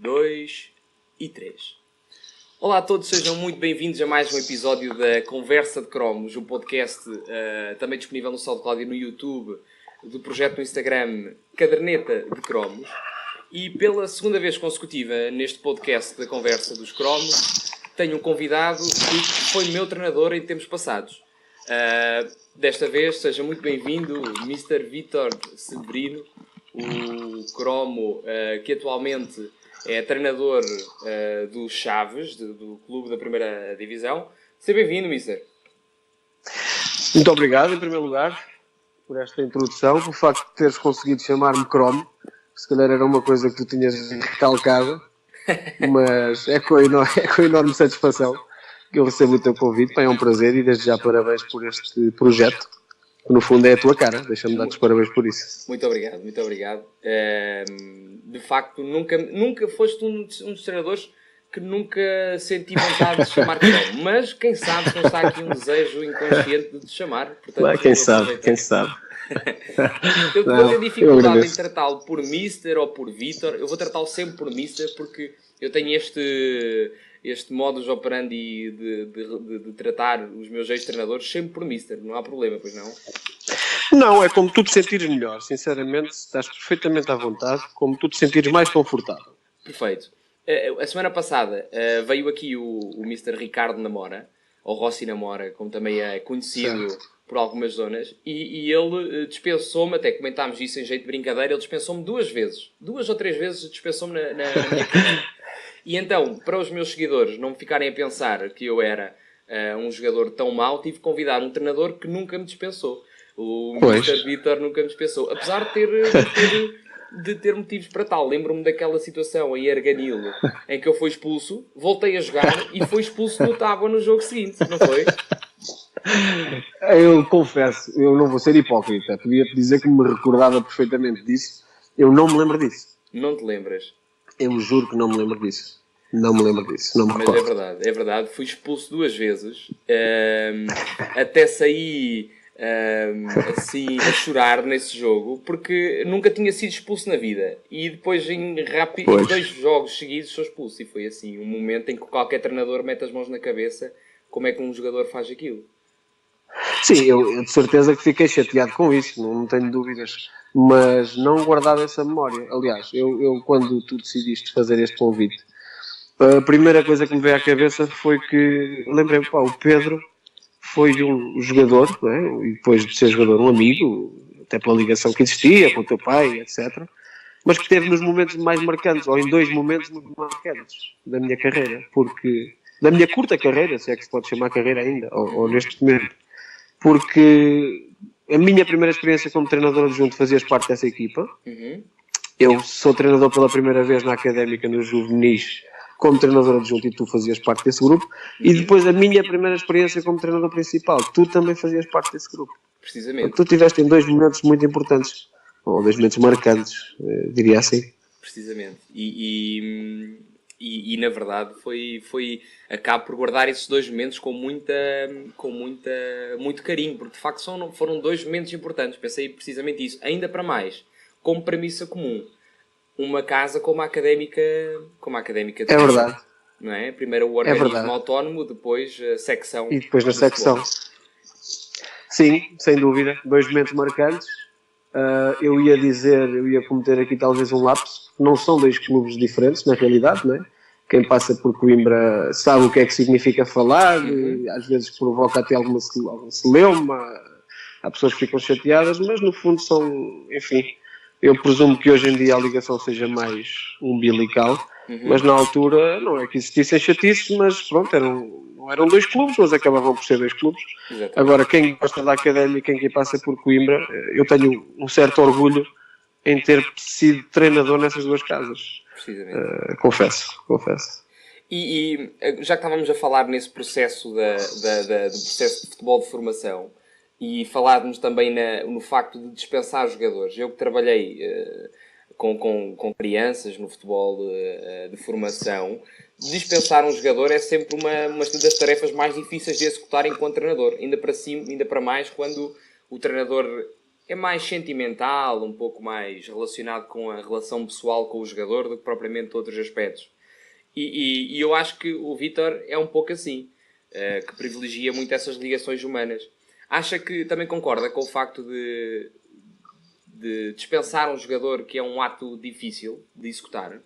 2 e 3. Olá a todos, sejam muito bem-vindos a mais um episódio da Conversa de Cromos, um podcast também disponível no SoundCloud e no YouTube, do projeto no Instagram Caderneta de Cromos. E pela segunda vez consecutiva neste podcast da Conversa dos Cromos, tenho um convidado que foi meu treinador em tempos passados. Desta vez, seja muito bem-vindo, Mr. Vítor Severino, o cromo que atualmente é treinador do Chaves, do clube da primeira divisão. Seja bem-vindo, Mister. Muito obrigado, em primeiro lugar, por esta introdução, pelo facto de teres conseguido chamar-me cromo. Se calhar era uma coisa que tu tinhas recalcado, mas é com enorme satisfação que eu recebo o teu convite. É um prazer e desde já parabéns por este projeto, que no fundo é a tua cara. Deixa-me dar-te os parabéns por isso. Muito obrigado, muito obrigado. De facto, nunca foste um dos treinadores que nunca senti vontade de chamar cromo, mas quem sabe se não está aqui um desejo inconsciente de te chamar. Portanto, quem sabe. Eu vou ter dificuldade em tratá-lo por Mister ou por Vítor. Eu vou tratá-lo sempre por Mister porque eu tenho este modus operandi de tratar os meus ex-treinadores sempre por Mister. Não há problema, pois não? Não, é como tu te sentires melhor. Sinceramente, estás perfeitamente à vontade, como tu te sentires mais confortável. Perfeito. A semana passada veio aqui o Mr. Ricardo Namora, ou Rossi Namora, como também é conhecido por algumas zonas, e ele dispensou-me, até comentámos isso em jeito de brincadeira, ele dispensou-me 2 ou 3 vezes dispensou-me na minha carreira. E então, para os meus seguidores não me ficarem a pensar que eu era um jogador tão mau, tive que convidar um treinador que nunca me dispensou. O Mr. Vítor nunca me dispensou, apesar de ter motivos para tal. Lembro-me daquela situação em Arganil, em que eu fui expulso, voltei a jogar e fui expulso no Tábua no jogo seguinte, não foi? Eu confesso, eu não vou ser hipócrita, podia-te dizer que me recordava perfeitamente disso, eu não me lembro disso. Não te lembras? Eu juro que não me lembro disso. Não me lembro disso, não me recordo. Mas é verdade, fui expulso 2 vezes, até saí assim a chorar nesse jogo, porque nunca tinha sido expulso na vida, e depois em 2 jogos seguidos sou expulso, e foi assim um momento em que qualquer treinador mete as mãos na cabeça. Como é que um jogador faz aquilo? Sim, eu de certeza que fiquei chateado com isso, não tenho dúvidas, mas não guardava essa memória. Aliás, eu quando tu decidiste fazer este convite, a primeira coisa que me veio à cabeça foi que, lembrei-me, o Pedro foi um jogador, não é? E depois de ser jogador, um amigo, até pela ligação que existia com o teu pai, etc., mas que teve nos momentos mais marcantes, ou em 2 momentos muito marcantes da minha carreira, porque, da minha curta carreira, se é que se pode chamar carreira ainda, ou neste momento, porque a minha primeira experiência como treinador adjunto fazias parte dessa equipa. Eu sou treinador pela primeira vez na Académica, nos juvenis, como treinador adjunto, e tu fazias parte desse grupo. E depois a minha primeira experiência como treinador principal, tu também fazias parte desse grupo. Precisamente. Tu tiveste em 2 momentos muito importantes, ou 2 momentos marcantes, diria assim. Precisamente. E na verdade acabo por guardar esses 2 momentos com muito carinho, porque de facto foram 2 momentos importantes. Pensei precisamente isso. Ainda para mais, como premissa comum, uma casa como a Académica de É verdade. Não é? Primeiro o organismo autónomo, depois a secção. E depois na secção. Sim, sem dúvida. 2 momentos marcantes. Eu ia cometer aqui talvez um lapso. Não são 2 clubes diferentes, na realidade, não é? Quem passa por Coimbra sabe o que é que significa falar, às vezes provoca até algum celeuma, há pessoas que ficam chateadas, mas no fundo são, enfim, eu presumo que hoje em dia a ligação seja mais umbilical, mas na altura não é que existissem chatices, mas pronto, não eram 2 clubes, mas acabavam por ser 2 clubes. Exatamente. Agora, quem gosta da Académica, quem passa por Coimbra, eu tenho um certo orgulho em ter sido treinador nessas 2 casas. Confesso. E já que estávamos a falar nesse processo do processo de futebol de formação e falarmos também no facto de dispensar jogadores, eu que trabalhei com crianças no futebol de formação, dispensar um jogador é sempre uma das tarefas mais difíceis de executar enquanto treinador, ainda para mais quando o treinador é mais sentimental, um pouco mais relacionado com a relação pessoal com o jogador do que propriamente outros aspectos. E eu acho que o Vítor é um pouco assim, que privilegia muito essas ligações humanas. Acha que também concorda com o facto de dispensar um jogador que é um ato difícil de executar?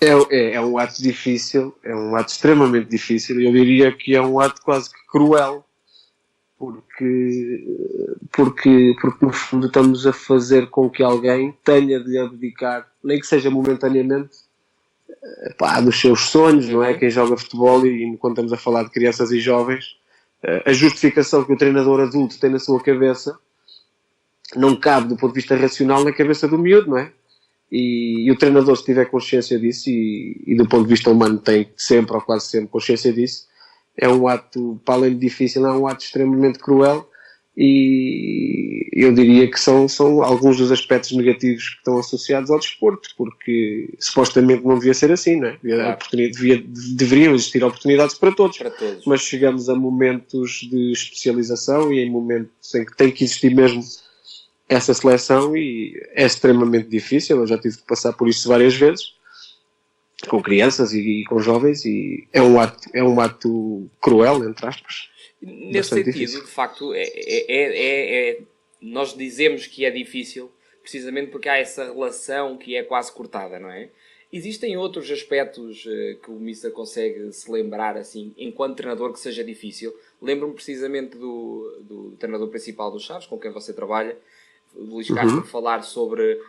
É um ato difícil, é um ato extremamente difícil, e eu diria que é um ato quase que cruel, porque no fundo estamos a fazer com que alguém tenha de abdicar, nem que seja momentaneamente, dos seus sonhos, não é? Quem joga futebol, e quando estamos a falar de crianças e jovens, a justificação que o treinador adulto tem na sua cabeça não cabe do ponto de vista racional na cabeça do miúdo, não é? E o treinador, se tiver consciência disso, e do ponto de vista humano tem sempre ou quase sempre consciência disso, é um ato, para além de difícil, é um ato extremamente cruel, e eu diria que são alguns dos aspectos negativos que estão associados ao desporto, porque supostamente não devia ser assim, não é? Claro. Deveriam existir oportunidades para todos, Para todos. mas chegamos a momentos de especialização e em momentos em que tem que existir mesmo essa seleção, e é extremamente difícil. Eu já tive que passar por isso várias vezes com crianças e com jovens, e é um ato cruel, entre aspas. Nesse sentido, difícil. De facto, nós dizemos que é difícil precisamente porque há essa relação que é quase cortada, não é? Existem outros aspectos que o Mister consegue se lembrar, assim, enquanto treinador, que seja difícil? Lembro-me precisamente do treinador principal do Chaves, com quem você trabalha, Luís Castro, falar sobre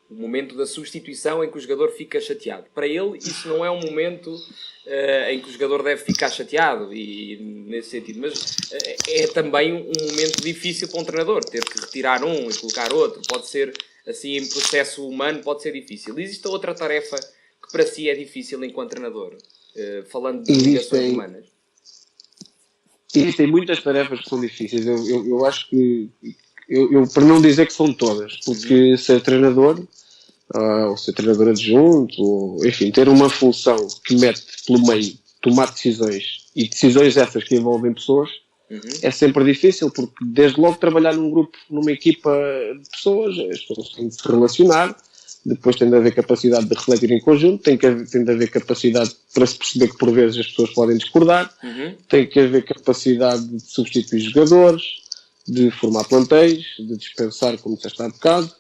o momento da substituição em que o jogador fica chateado. Para ele, isso não é um momento em que o jogador deve ficar chateado, e nesse sentido. Mas é também um momento difícil para um treinador, ter que retirar um e colocar outro. Pode ser, assim, em processo humano, pode ser difícil. Existe outra tarefa que para si é difícil enquanto treinador? Falando de ligações humanas. Existem muitas tarefas que são difíceis. Eu acho que, para não dizer que são todas, porque ser treinador, ou ser treinador adjunto, ou, enfim, ter uma função que mete pelo meio tomar decisões, e decisões essas que envolvem pessoas, é sempre difícil, porque desde logo trabalhar num grupo, numa equipa de pessoas, as pessoas têm de se relacionar, depois tem de haver capacidade de refletir em conjunto, tem de haver capacidade para se perceber que por vezes as pessoas podem discordar, tem que haver capacidade de substituir jogadores, de formar plantéis, de dispensar, como já está há bocado,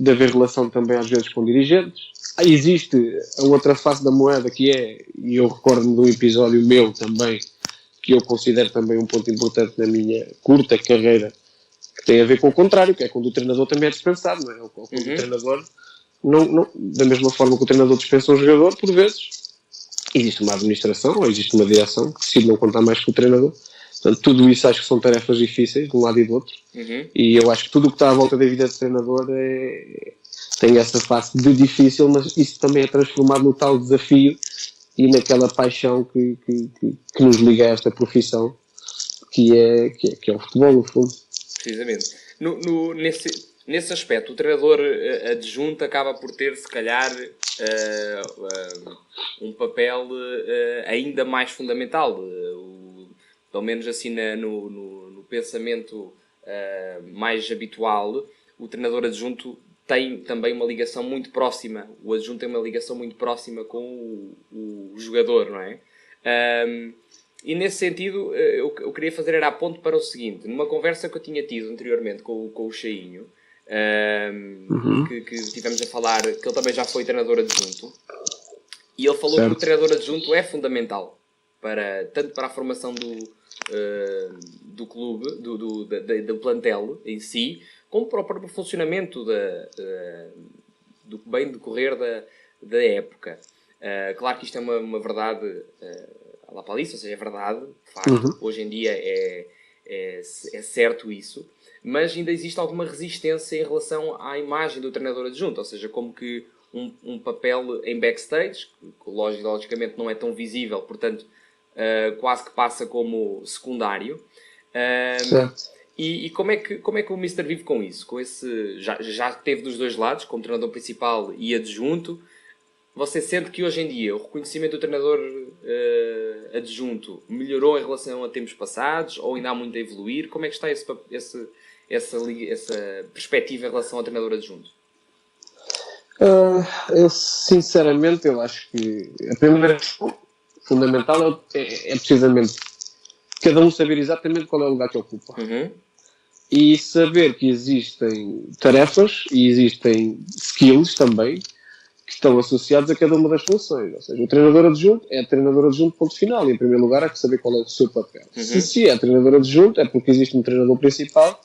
de haver relação também às vezes com dirigentes. Existe a outra face da moeda, que é, e eu recordo-me de um episódio meu também, que eu considero também um ponto importante na minha curta carreira, que tem a ver com o contrário, que é quando o treinador também é dispensado, não é? Ou quando o treinador, não, da mesma forma que o treinador dispensa um jogador, por vezes, existe uma administração, ou existe uma direção, que decide não contar mais com o treinador. Portanto, tudo isso acho que são tarefas difíceis, de um lado e do outro, e eu acho que tudo o que está à volta da vida de treinador tem essa face de difícil, mas isso também é transformado no tal desafio e naquela paixão que nos liga a esta profissão, que é o futebol, no fundo. Precisamente. Nesse aspecto, o treinador adjunto acaba por ter, se calhar, um papel ainda mais fundamental. Pelo menos assim no pensamento mais habitual, o treinador adjunto tem também uma ligação muito próxima. O adjunto tem uma ligação muito próxima com o jogador, não é? E nesse sentido, eu queria fazer era a ponto para o seguinte. Numa conversa que eu tinha tido anteriormente com o Cheinho, que tivemos a falar, que ele também já foi treinador adjunto, e ele falou que o treinador adjunto é fundamental, tanto para a formação do clube, do plantel em si, como para o próprio funcionamento do bem decorrer da época. Claro que isto é uma verdade lá para ali, ou seja, é verdade, de facto, hoje em dia é certo isso, mas ainda existe alguma resistência em relação à imagem do treinador adjunto, ou seja, como que um papel em backstage, que logicamente não é tão visível, portanto, quase que passa como secundário. E como é que o Mister vive com isso? Com esse, já teve dos dois lados, como treinador principal e adjunto. você sente que hoje em dia o reconhecimento do treinador adjunto melhorou em relação a tempos passados ou ainda há muito a evoluir? Como é que está essa perspectiva em relação ao treinador adjunto? Eu, sinceramente, eu acho que a primeira questão fundamental é precisamente cada um saber exatamente qual é o lugar que ocupa. E saber que existem tarefas e existem skills também que estão associados a cada uma das funções. Ou seja, o treinador adjunto é treinador adjunto, ponto final. E, em primeiro lugar, há que saber qual é o seu papel. Se é treinador adjunto, é porque existe um treinador principal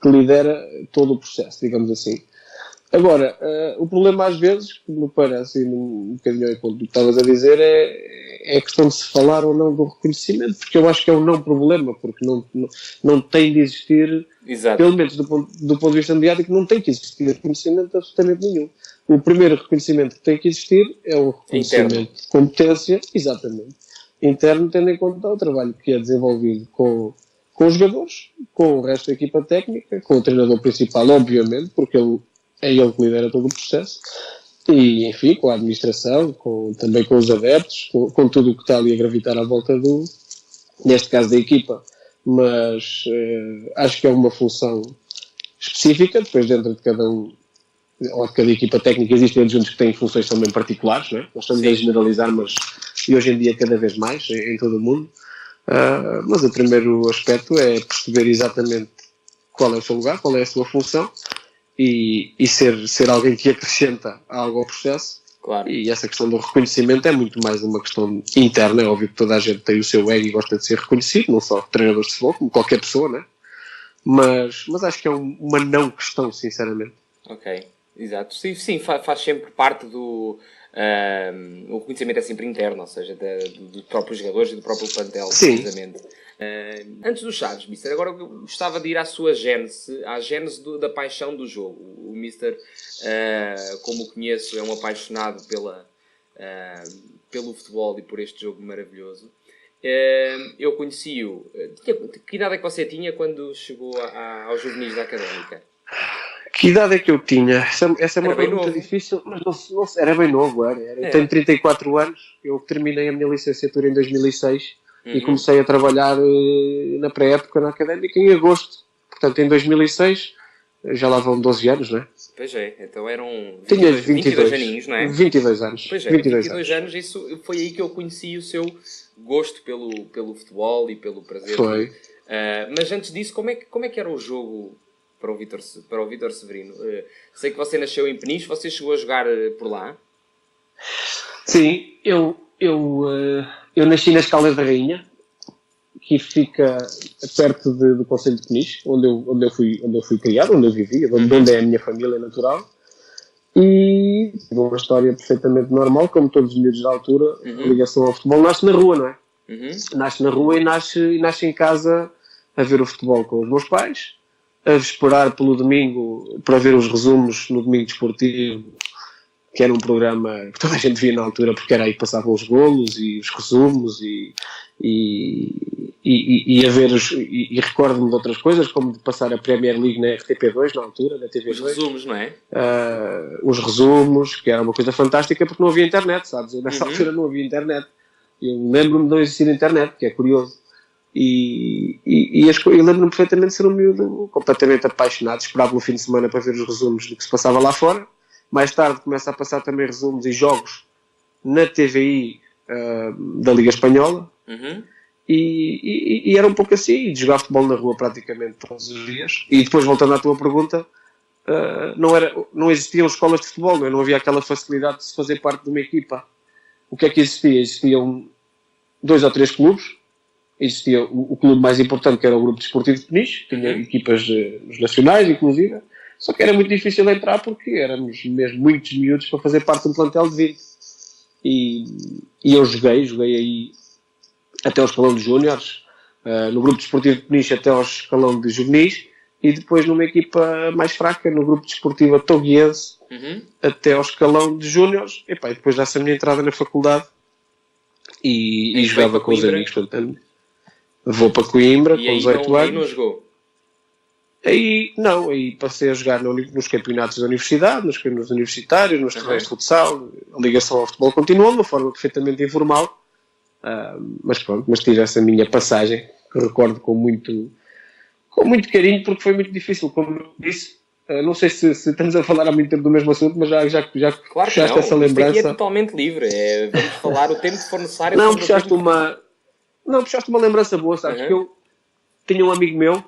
que lidera todo o processo, digamos assim. Agora, o problema às vezes, que me parece, um bocadinho ao encontro do que estavas a dizer, é a questão de se falar ou não do reconhecimento, porque eu acho que é um não problema, porque não tem de existir, Exato. Pelo menos do ponto de vista mediático, não tem que existir reconhecimento absolutamente nenhum. O primeiro reconhecimento que tem que existir é o reconhecimento interno de competência, exatamente, interno, tendo em conta o trabalho que é desenvolvido com os jogadores, com o resto da equipa técnica, com o treinador principal, obviamente, porque é ele que lidera todo o processo, e, enfim, com a administração, também com os adeptos, com tudo o que está ali a gravitar à volta neste caso da equipa. Mas acho que é uma função específica, depois dentro de cada um, ou de cada equipa técnica, existem adjuntos que têm funções também particulares, não é? Nós estamos a generalizar, mas e hoje em dia cada vez mais, em todo o mundo. Mas o primeiro aspecto é perceber exatamente qual é o seu lugar, qual é a sua função, e ser alguém que acrescenta algo ao processo. Claro. E essa questão do reconhecimento é muito mais uma questão interna. É óbvio que toda a gente tem o seu ego e gosta de ser reconhecido, não só treinadores de futebol, como qualquer pessoa, né? Mas acho que é uma não questão, sinceramente. Ok, exato. Sim, faz sempre parte do... o reconhecimento é sempre interno, ou seja, dos próprios jogadores e do próprio plantel, precisamente. Antes dos chaves, Mister, agora eu gostava de ir à sua gênese, à gênese da paixão do jogo. O Mister, como o conheço, é um apaixonado pelo futebol e por este jogo maravilhoso. Eu conheci-o... Que idade é que você tinha quando chegou aos juvenis da Académica? Que idade é que eu tinha? Essa é uma pergunta difícil, mas não era bem novo. Eu tenho 34 anos, eu terminei a minha licenciatura em 2006 e comecei a trabalhar na pré-época na Académica em agosto. Portanto, em 2006, já lá vão 12 anos, não é? Pois é, então eram 22 aninhos, não é? 22 anos. Pois é, 22 anos, isso foi aí que eu conheci o seu gosto pelo futebol e pelo prazer. Foi. Mas antes disso, como é que era o jogo para o Vítor Severino? Sei que você nasceu em Peniche, você chegou a jogar por lá? Sim, eu nasci nas Caldas da Rainha, que fica perto do concelho de Peniche, onde eu fui criado, onde eu vivi, onde é a minha família natural. E tive uma história perfeitamente normal, como todos os miúdos da altura. A ligação ao futebol nasce na rua, não é? Nasce na rua e nasce em casa a ver o futebol com os meus pais, a esperar pelo domingo para ver os resumos no Domingo Desportivo, que era um programa que toda a gente via na altura, porque era aí que passavam os golos e os resumos e a ver e recordo-me de outras coisas, como de passar a Premier League na RTP2 na altura, na TV2. Os resumos, não é? Os resumos, que era uma coisa fantástica porque não havia internet, sabes? Nessa altura não havia internet. Eu lembro-me de não existir internet, que é curioso. E eu lembro-me perfeitamente de ser um miúdo completamente apaixonado, esperava no fim de semana para ver os resumos do que se passava lá fora. Mais tarde começa a passar também resumos e jogos na TVI da Liga Espanhola. E era um pouco assim, de jogar futebol na rua praticamente todos os dias. E depois, voltando à tua pergunta, não existiam escolas de futebol, não havia aquela facilidade de se fazer parte de uma equipa. O que é que existia? Existiam 2 ou 3 clubes. Existia o clube mais importante, que era o Grupo Desportivo de Peniche, tinha equipas nacionais, inclusive. Só que era muito difícil entrar porque éramos mesmo muitos miúdos para fazer parte de um plantel de 20. E eu joguei aí até ao escalão de júniores, no Grupo Desportivo de Peniche até ao escalão de juvenis, e depois numa equipa mais fraca, no Grupo Desportivo Atoguiense, até ao escalão de júniores, e depois dá-se a minha entrada na faculdade e jogava com os amigos. Portanto, vou para Coimbra com 18 anos. Aí não jogou? Aí passei a jogar nos campeonatos da universidade, nos universitários, nos torneios de futsal. A ligação ao futebol continuou de uma forma perfeitamente informal, mas pronto, mas tive essa minha passagem, que recordo com muito carinho, porque foi muito difícil, como eu disse. Não sei se estamos a falar há muito tempo do mesmo assunto, mas já claro puxaste essa lembrança. Isto aqui é totalmente livre, vamos falar o tempo que for necessário. Puxaste uma lembrança boa, sabes? Que eu tinha um amigo meu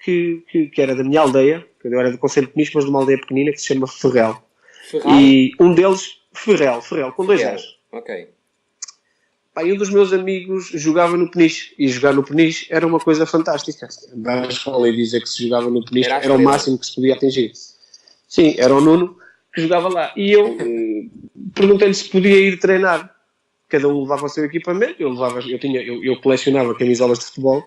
que era da minha aldeia, que eu era do Conselho de Peniche, mas de uma aldeia pequenina que se chama Ferrel. E um deles, Ferrel, com 2 L's. Ok. E um dos meus amigos jogava no Peniche, e jogar no Peniche era uma coisa fantástica. Andar à escola e dizer que se jogava no Peniche era o máximo que se podia atingir. Sim, era o Nuno que jogava lá. E eu perguntei-lhe se podia ir treinar. Cada um levava o seu equipamento, eu colecionava camisolas de futebol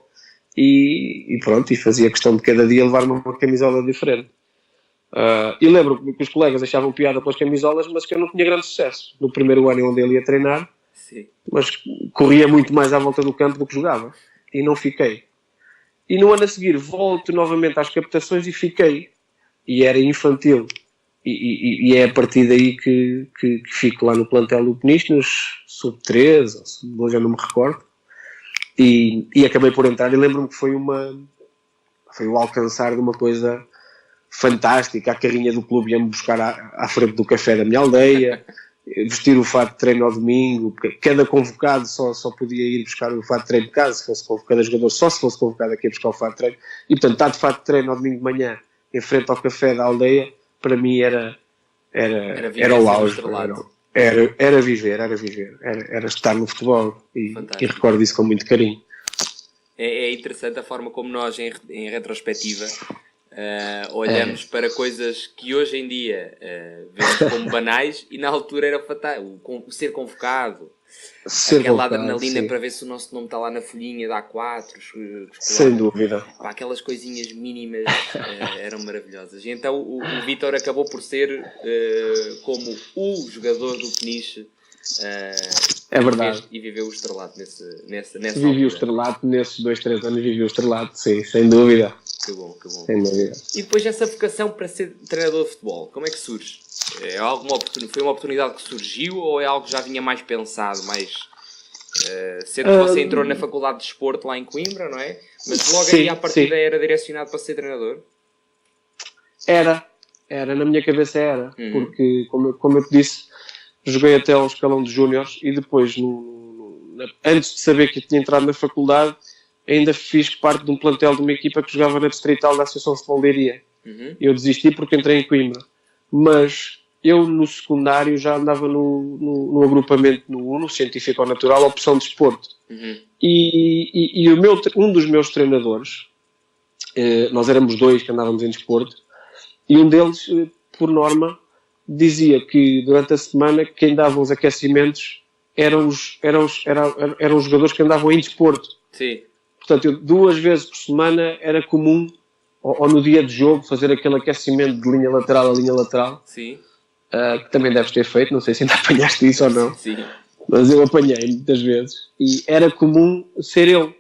e pronto, e fazia questão de cada dia levar uma camisola diferente. E lembro que os colegas achavam piada pelas camisolas, mas que eu não tinha grande sucesso. No primeiro ano onde ele ia treinar, sim, mas corria muito mais à volta do campo do que jogava. E não fiquei. E no ano a seguir volto novamente às captações e fiquei. E era infantil. E é a partir daí que fico lá no plantel do Peniche, nos sub-13, ou sub-12, já não me recordo. E acabei por entrar. E lembro-me que foi o alcançar de uma coisa fantástica. A carrinha do clube ia-me buscar à frente do café da minha aldeia. Vestir o fato de treino ao domingo, porque cada convocado só podia ir buscar o fato de treino de casa, se fosse convocado a jogador, só se fosse convocado aqui a buscar o fato de treino. E portanto, estar de fato de treino ao domingo de manhã, em frente ao café da aldeia, para mim era o auge. Era viver, era estar no futebol e recordo isso com muito carinho. É interessante a forma como nós, em retrospectiva, olhamos para coisas que hoje em dia vemos como banais e na altura era fatal. O ser convocado, aquela adrenalina, sim, para ver se o nosso nome está lá na folhinha da A4, sem dúvida. Aquelas coisinhas mínimas eram maravilhosas. E então o Vítor acabou por ser como o jogador do Peniche. É verdade. E viveu o estrelato nessa Vivi altura. o estrelato nesses 2-3 anos, vivi o estrelato, sim, sem dúvida. Que bom. Sem dúvida. E depois essa vocação para ser treinador de futebol, como é que surge? Foi uma oportunidade que surgiu ou é algo que já vinha mais pensado, sendo que você entrou na Faculdade de Desporto lá em Coimbra, não é? Mas logo aí à partida era direcionado para ser treinador? Era, na minha cabeça era, porque como eu te disse, joguei até ao escalão de júniores e depois, antes de saber que eu tinha entrado na faculdade, ainda fiz parte de um plantel de uma equipa que jogava na Distrital da Associação de Futebol de Leiria. Eu desisti porque entrei em Coimbra. Mas eu no secundário já andava no agrupamento no Científico ou Natural, opção de desporto. E um dos meus treinadores, nós éramos 2 que andávamos em desporto, e um deles, por norma, dizia que durante a semana quem dava os aquecimentos eram os jogadores que andavam em desporto. Sim. Portanto, 2 vezes por semana era comum, ou no dia de jogo, fazer aquele aquecimento de linha lateral a linha lateral. Sim. Que também deves ter feito, não sei se ainda apanhaste isso ou não. Sim. Mas eu apanhei muitas vezes. E era comum ser eu.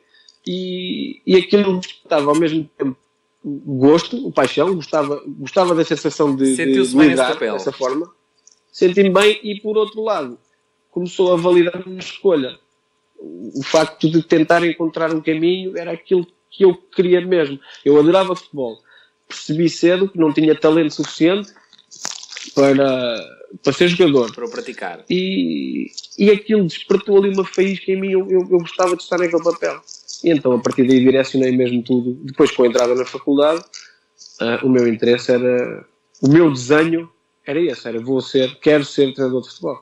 E aquilo estava ao mesmo tempo gosto, paixão, gostava da sensação de liderar dessa forma. Senti-me bem e, por outro lado, começou a validar a minha escolha. O facto de tentar encontrar um caminho era aquilo que eu queria mesmo. Eu adorava futebol. Percebi cedo que não tinha talento suficiente para ser jogador. Para o praticar. E aquilo despertou ali uma faísca em mim. Eu gostava de estar naquele papel. E então, a partir daí, direcionei mesmo tudo. Depois, com a entrada na faculdade, o meu interesse era... O meu desenho era esse. Quero ser treinador de futebol.